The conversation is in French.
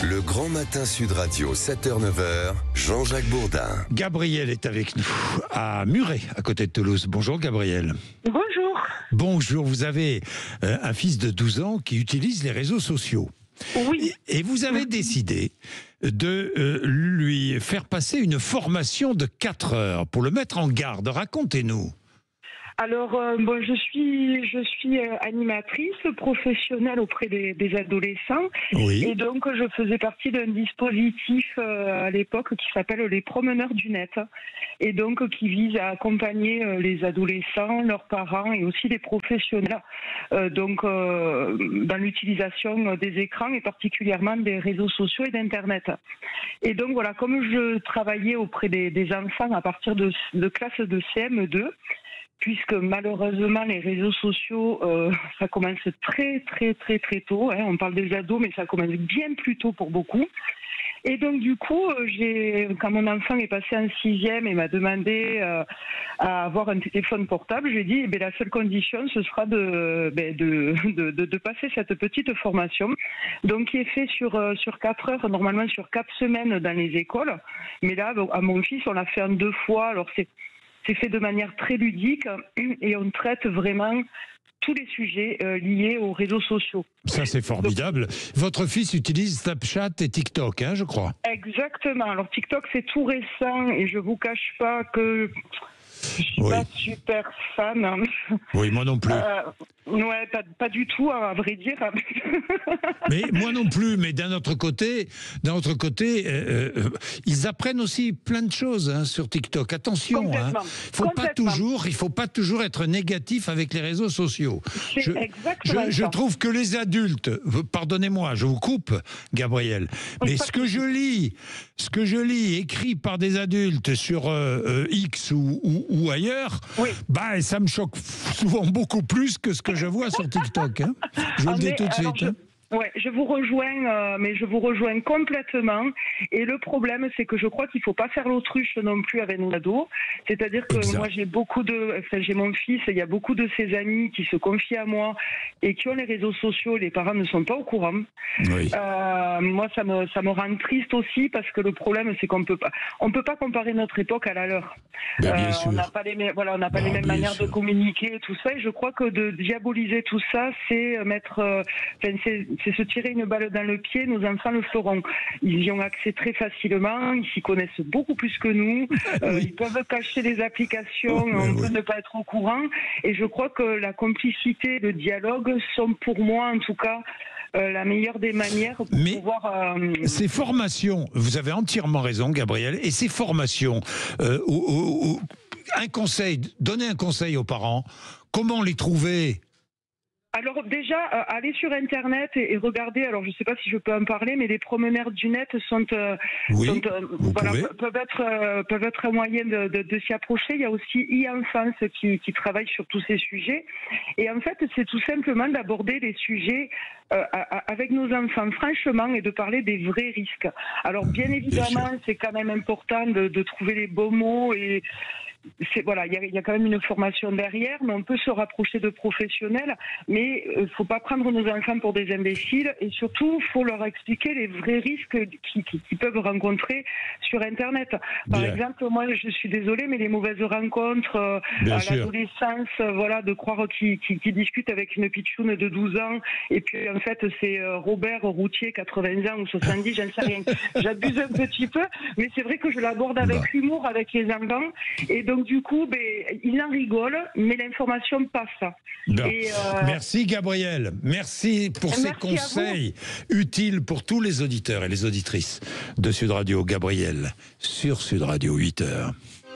Le grand matin Sud Radio, 7h-9h, Jean-Jacques Bourdin. Gabriel est avec nous, à Muret, à côté de Toulouse. Bonjour Gabriel. Bonjour. Bonjour, vous avez un fils de 12 ans qui utilise les réseaux sociaux. Oui. Et vous avez décidé de lui faire passer une formation de 4 heures pour le mettre en garde. Racontez-nous. Alors, je suis animatrice professionnelle auprès des adolescents. Oui. Et donc, je faisais partie d'un dispositif à l'époque qui s'appelle les promeneurs du net. Et donc, qui vise à accompagner les adolescents, leurs parents et aussi les professionnels. Dans l'utilisation des écrans et particulièrement des réseaux sociaux et d'Internet. Et donc, voilà, comme je travaillais auprès des enfants à partir de classe de CM2, puisque malheureusement les réseaux sociaux, ça commence très tôt. Hein. On parle des ados, mais ça commence bien plus tôt pour beaucoup. Et donc du coup, quand mon enfant est passé en 6e et m'a demandé à avoir un téléphone portable, je lui ai dit, la seule condition, ce sera de passer cette petite formation, donc qui est fait sur 4 heures, normalement sur 4 semaines dans les écoles. Mais là, à mon fils, on l'a fait en 2 fois. Alors c'est fait de manière très ludique et on traite vraiment tous les sujets liés aux réseaux sociaux. Ça, c'est formidable. Votre fils utilise Snapchat et TikTok, hein, je crois. Exactement. Alors TikTok, c'est tout récent et je vous cache pas que je suis pas super fan. Oui, moi non plus. Ouais, pas du tout, à vrai dire. Mais moi non plus, mais d'un autre côté, ils apprennent aussi plein de choses sur TikTok. Attention, il faut pas toujours être négatif avec les réseaux sociaux. Je trouve que les adultes, pardonnez-moi, je vous coupe, Gabriel, mais ce que je lis écrit par des adultes sur X ou ailleurs, ça me choque souvent beaucoup plus que ce que je vois sur TikTok. Hein. Je vous le dis tout de suite. Ouais, je vous rejoins, mais je vous rejoins complètement. Et le problème, c'est que je crois qu'il faut pas faire l'autruche non plus avec nos ados. C'est-à-dire que moi, j'ai mon fils, il y a beaucoup de ses amis qui se confient à moi et qui ont les réseaux sociaux. Les parents ne sont pas au courant. Oui. Moi, ça me rend triste aussi parce que le problème, c'est qu'on peut pas comparer notre époque à la leur. Bien sûr. On n'a pas les mêmes manières de communiquer et tout ça. Et je crois que de diaboliser tout ça, c'est c'est se tirer une balle dans le pied. Nos enfants le feront. Ils y ont accès très facilement. Ils s'y connaissent beaucoup plus que nous. Ils peuvent cacher des applications. On peut ne pas être au courant. Et je crois que la complicité, le dialogue sont pour moi, en tout cas, la meilleure des manières pour pouvoir... Ces formations, vous avez entièrement raison, Gabriel, et ces formations, donnez un conseil aux parents. Comment les trouver ? Alors déjà, aller sur Internet et regarder, alors je ne sais pas si je peux en parler, mais les promeneurs du net peuvent être un moyen de s'y approcher. Il y a aussi e-enfance qui travaille sur tous ces sujets. Et en fait, c'est tout simplement d'aborder les sujets avec nos enfants, franchement, et de parler des vrais risques. Alors bien évidemment, c'est quand même important de trouver les bons mots et... il y a quand même une formation derrière, mais on peut se rapprocher de professionnels, mais il ne faut pas prendre nos enfants pour des imbéciles et surtout, il faut leur expliquer les vrais risques qu'ils peuvent rencontrer sur Internet. Par exemple, moi, je suis désolée, mais les mauvaises rencontres à l'adolescence, de croire qu'ils discutent avec une pitchoune de 12 ans et puis en fait, c'est Robert Routier, 80 ans ou 70, j'en sais rien. J'abuse un petit peu, mais c'est vrai que je l'aborde avec humour avec les enfants et donc du coup, ils en rigolent, mais l'information passe. Merci Gabriel, merci pour ces conseils utiles pour tous les auditeurs et les auditrices de Sud Radio. Gabriel, sur Sud Radio, 8h.